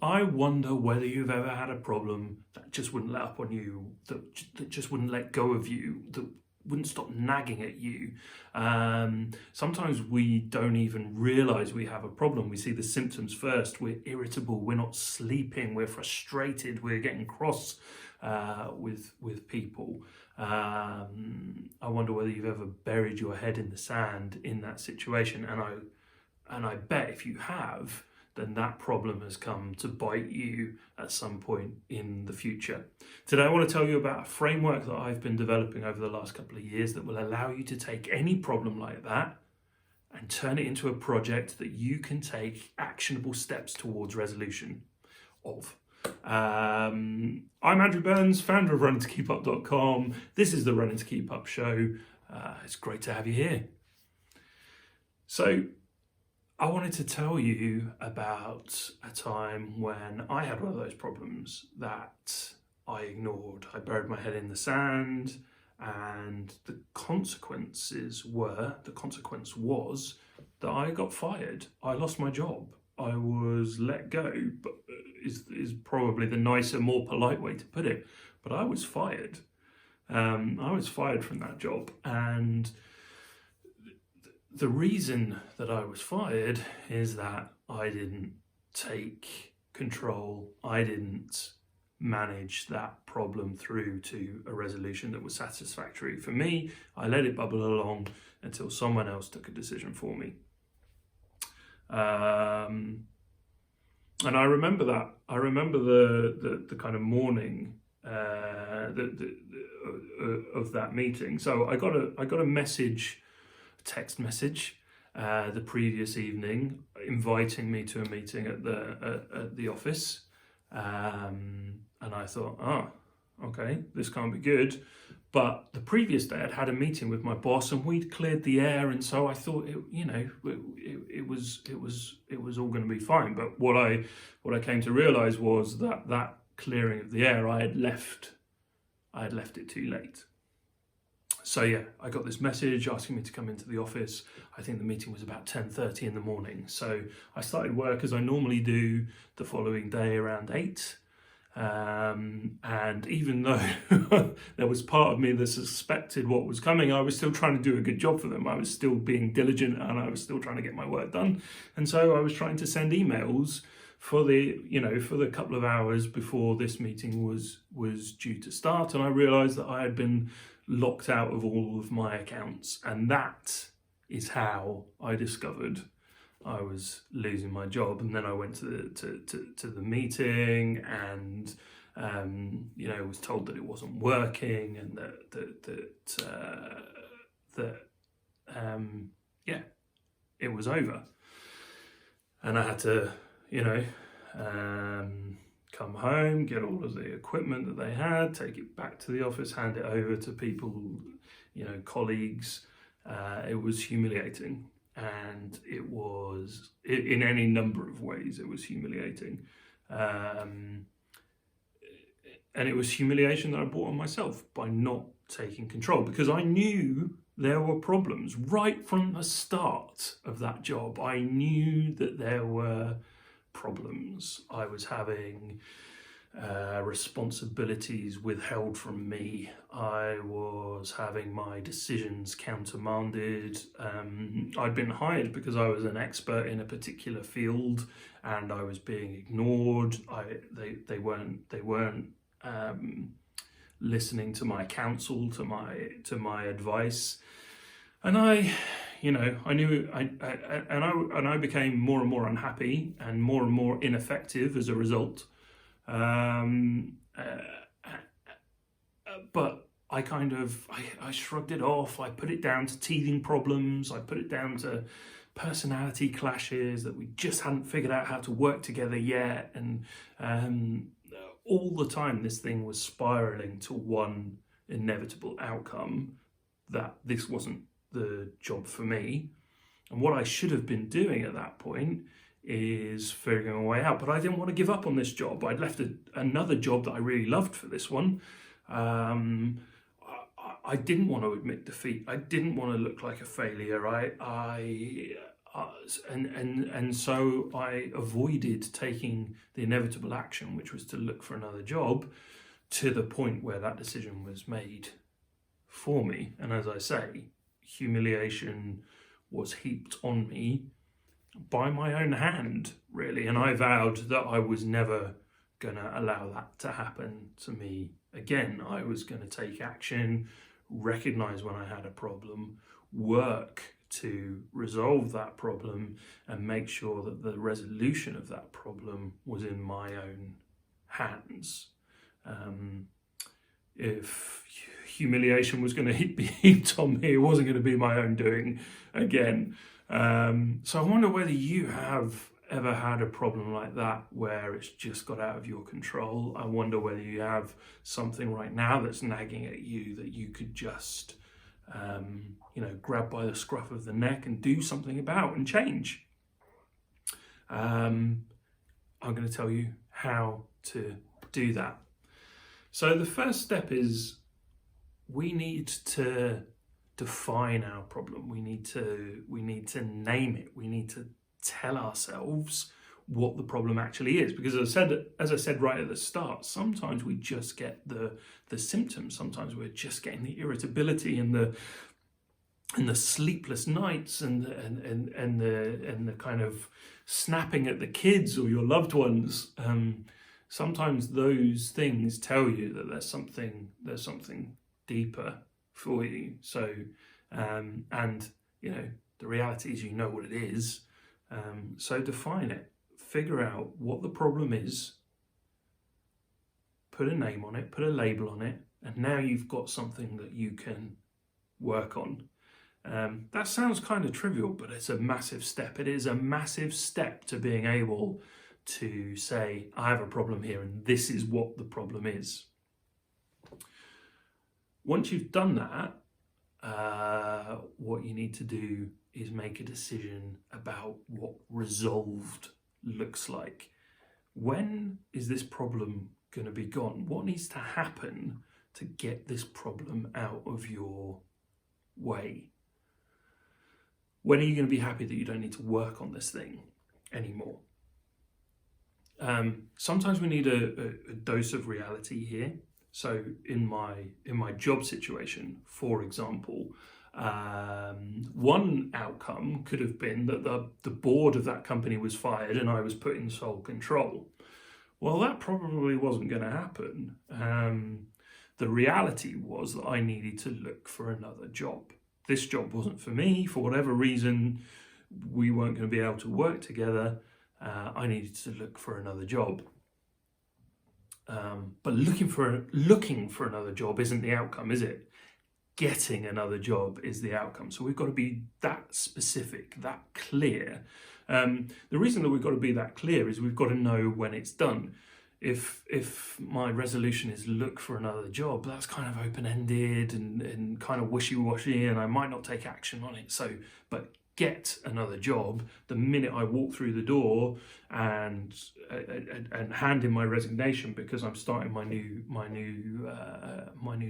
I wonder whether you've ever had a problem that just wouldn't let up on you, that just wouldn't let go of you, that wouldn't stop nagging at you. Sometimes we don't even realize we have a problem. We see the symptoms first. We're irritable, we're not sleeping, we're frustrated, we're getting cross with people. I wonder whether you've ever buried your head in the sand in that situation. And I bet if you have, then that problem has come to bite you at some point in the future. Today, I want to tell you about a framework that I've been developing over the last couple of years that will allow you to take any problem like that and turn it into a project that you can take actionable steps towards resolution of. I'm Andrew Burns, founder of runningtokeepup.com. This is the Running to Keep Up show. It's great to have you here. So, I wanted to tell you about a time when I had one of those problems that I ignored. I buried my head in the sand, and the consequence was that I got fired. I lost my job. I was let go, but is probably the nicer, more polite way to put it. But I was fired. I was fired from that job, and the reason that I was fired is that I didn't take control. I didn't manage that problem through to a resolution that was satisfactory for me. I let it bubble along until someone else took a decision for me. And I remember that. I remember the kind of morning of that meeting. So I got a message, text message the previous evening inviting me to a meeting at the office, and I thought, okay, this can't be good. But the previous day I'd had a meeting with my boss and we'd cleared the air, and so I thought it was all going to be fine. But what I came to realize was that clearing of the air, I had left it too late. So yeah, I got this message asking me to come into the office. I think the meeting was about 10:30 in the morning. So I started work as I normally do the following day around 8. And even though there was part of me that suspected what was coming, I was still trying to do a good job for them. I was still being diligent and I was still trying to get my work done. And so I was trying to send emails for the couple of hours before this meeting was due to start. And I realized that I had been locked out of all of my accounts, and that is how I discovered I was losing my job. And then I went to the meeting and was told that it wasn't working and that it was over, and I had to come home, get all of the equipment that they had, take it back to the office, hand it over to people, colleagues. It was humiliating, and it was, in any number of ways, it was humiliating. And it was humiliation that I brought on myself by not taking control, because I knew there were problems right from the start of that job. I knew that there were problems. I was having responsibilities withheld from me. I was having my decisions countermanded. I'd been hired because I was an expert in a particular field, and I was being ignored. They weren't listening to my counsel, to my advice, and I knew I became more and more unhappy and more ineffective as a result. But I shrugged it off. I put it down to teething problems. I put it down to personality clashes, that we just hadn't figured out how to work together yet. And all the time, this thing was spiraling to one inevitable outcome, that this wasn't the job for me. And what I should have been doing at that point is figuring a way out. But I didn't want to give up on this job. I'd left another job that I really loved for this one. I didn't want to admit defeat. I didn't want to look like a failure. I and so I avoided taking the inevitable action, which was to look for another job, to the point where that decision was made for me. And as I say, humiliation was heaped on me by my own hand, really. And I vowed that I was never going to allow that to happen to me again. I was going to take action, recognize when I had a problem, work to resolve that problem, and make sure that the resolution of that problem was in my own hands. If humiliation was going to be heaped on me, it wasn't going to be my own doing again. So I wonder whether you have ever had a problem like that where it's just got out of your control. I wonder whether you have something right now that's nagging at you that you could just grab by the scruff of the neck and do something about and change. I'm going to tell you how to do that. So the first step is we need to define our problem. We need to name it. We need to tell ourselves what the problem actually is. Because as I said right at the start, sometimes we just get the symptoms. Sometimes we're just getting the irritability and the sleepless nights and the kind of snapping at the kids or your loved ones. Sometimes those things tell you that there's something deeper for you. So, and the reality is, what it is. So define it, figure out what the problem is, put a name on it, put a label on it, and now you've got something that you can work on. That sounds kind of trivial, but it's a massive step. It is a massive step to being able to say, I have a problem here and this is what the problem is. Once you've done that, what you need to do is make a decision about what resolved looks like. When is this problem going to be gone? What needs to happen to get this problem out of your way? When are you going to be happy that you don't need to work on this thing anymore? Sometimes we need a dose of reality here. So in my job situation, for example, one outcome could have been that the board of that company was fired and I was put in sole control. Well, that probably wasn't going to happen. The reality was that I needed to look for another job. This job wasn't for me. For whatever reason, we weren't going to be able to work together. I needed to look for another job. But looking for another job isn't the outcome, is it? Getting another job is the outcome. So we've got to be that specific, that clear. The reason that we've got to be that clear is we've got to know when it's done. If my resolution is look for another job, that's kind of open-ended and kind of wishy-washy, and I might not take action on it. But get another job the minute I walk through the door and hand in my resignation because I'm starting my new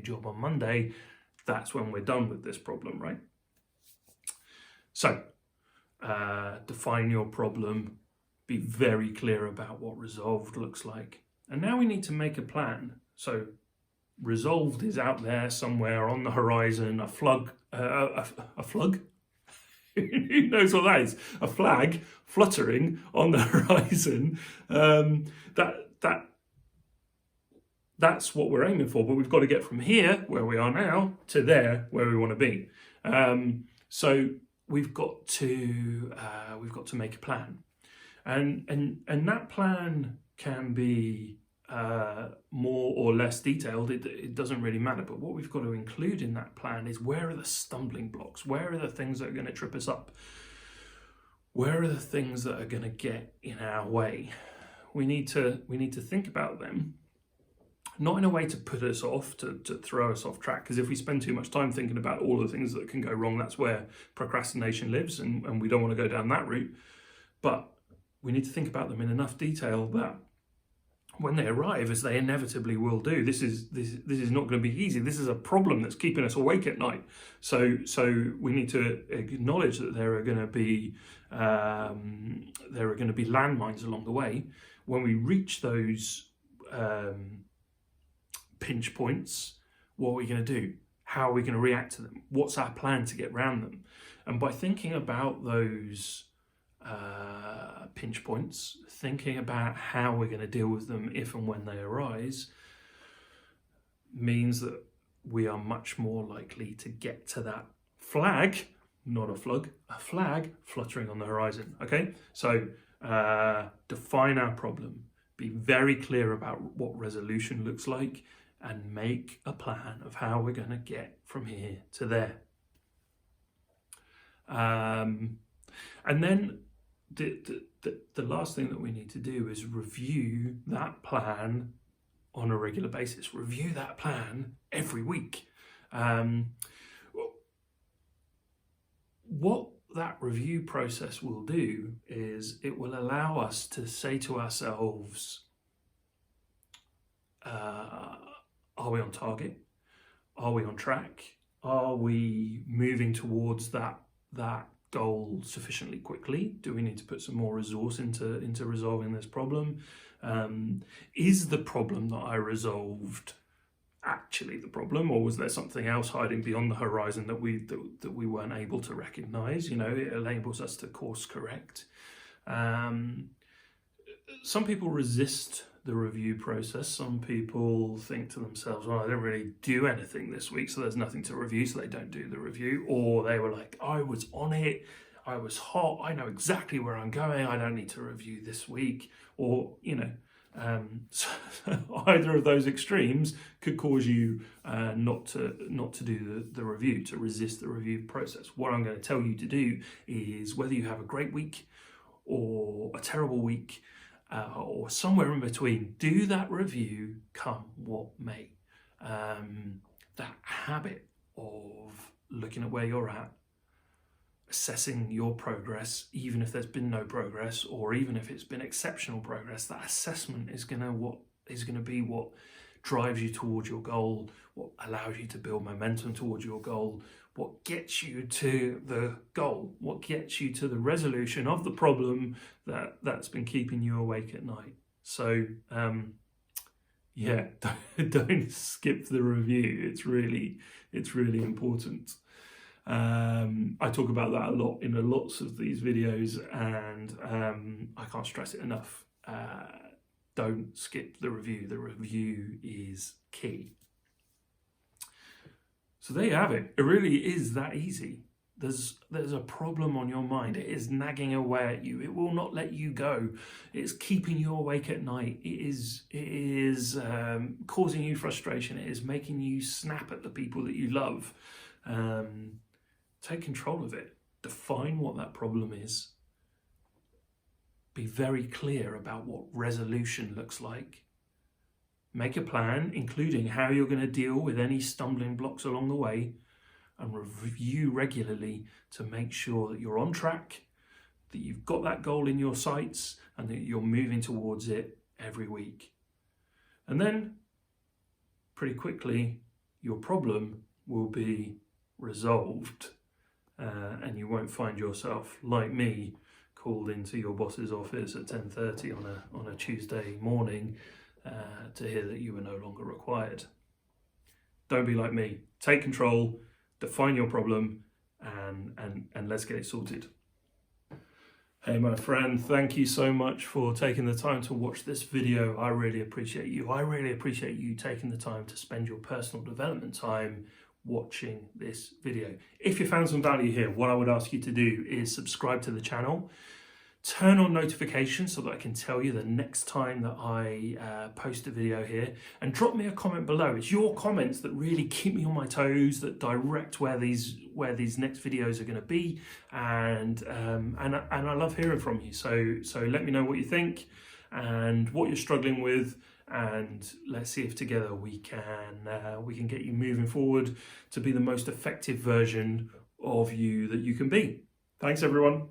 job on Monday. That's when we're done with this problem, right? So define your problem, be very clear about what resolved looks like. And now we need to make a plan. So resolved is out there somewhere on the horizon, a flug? Who knows what that is? A flag fluttering on the horizon. That's what we're aiming for, but we've got to get from here, where we are now, to there, where we want to be. So we've got to make a plan, and that plan can be more or less detailed. It doesn't really matter. But what we've got to include in that plan is where are the stumbling blocks? Where are the things that are going to trip us up? Where are the things that are going to get in our way? We need to think about them. Not in a way to put us off, to throw us off track, because if we spend too much time thinking about all the things that can go wrong, that's where procrastination lives, and we don't want to go down that route. But we need to think about them in enough detail that when they arrive, as they inevitably will do, this is not going to be easy. This is a problem that's keeping us awake at night. So we need to acknowledge that there are going to be landmines along the way. When we reach those pinch points, what are we going to do? How are we going to react to them? What's our plan to get around them? And by thinking about those pinch points, thinking about how we're going to deal with them if and when they arise, means that we are much more likely to get to that flag, not a flag fluttering on the horizon. Okay, so define our problem, be very clear about what resolution looks like, and make a plan of how we're going to get from here to there. And then the last thing that we need to do is review that plan on a regular basis. Review that plan every week. What that review process will do is it will allow us to say to ourselves, are we on target? Are we on track? Are we moving towards that goal sufficiently quickly? Do we need to put some more resource into resolving this problem? Is the problem that I resolved actually the problem, or was there something else hiding beyond the horizon that we weren't able to recognize? You know, it enables us to course correct. Some people resist the review process. Some people think to themselves, well, I didn't really do anything this week, so there's nothing to review, so they don't do the review. Or they were like, I was on it, I was hot, I know exactly where I'm going, I don't need to review this week. Or, you know, so either of those extremes could cause you not to do the review, to resist the review process. What I'm going to tell you to do is, whether you have a great week or a terrible week, or somewhere in between, do that review come what may. That habit of looking at where you're at, assessing your progress, even if there's been no progress, or even if it's been exceptional progress, that assessment is going to be what drives you towards your goal, what allows you to build momentum towards your goal, what gets you to the goal, what gets you to the resolution of the problem that's been keeping you awake at night. So yeah, don't skip the review. It's really important. I talk about that a lot in lots of these videos, and I can't stress it enough. Don't skip the review. The review is key. So there you have it. It really is that easy. There's a problem on your mind. It is nagging away at you. It will not let you go. It's keeping you awake at night. It is causing you frustration. It is making you snap at the people that you love. Take control of it. Define what that problem is. Be very clear about what resolution looks like. Make a plan, including how you're going to deal with any stumbling blocks along the way, and review regularly to make sure that you're on track, that you've got that goal in your sights, and that you're moving towards it every week. And then, pretty quickly, your problem will be resolved, and you won't find yourself, like me, called into your boss's office at 10:30 on a Tuesday morning to hear that you were no longer required. Don't be like me. Take control, define your problem, and let's get it sorted. Hey my friend, thank you so much for taking the time to watch this video. I really appreciate you. I really appreciate you taking the time to spend your personal development time watching this video. If you found some value here, what I would ask you to do is subscribe to the channel. Turn on notifications so that I can tell you the next time that I post a video here, and drop me a comment below. It's your comments that really keep me on my toes, that direct where these next videos are going to be, and I love hearing from you. So let me know what you think and what you're struggling with, and let's see if together we can get you moving forward to be the most effective version of you that you can be. Thanks everyone.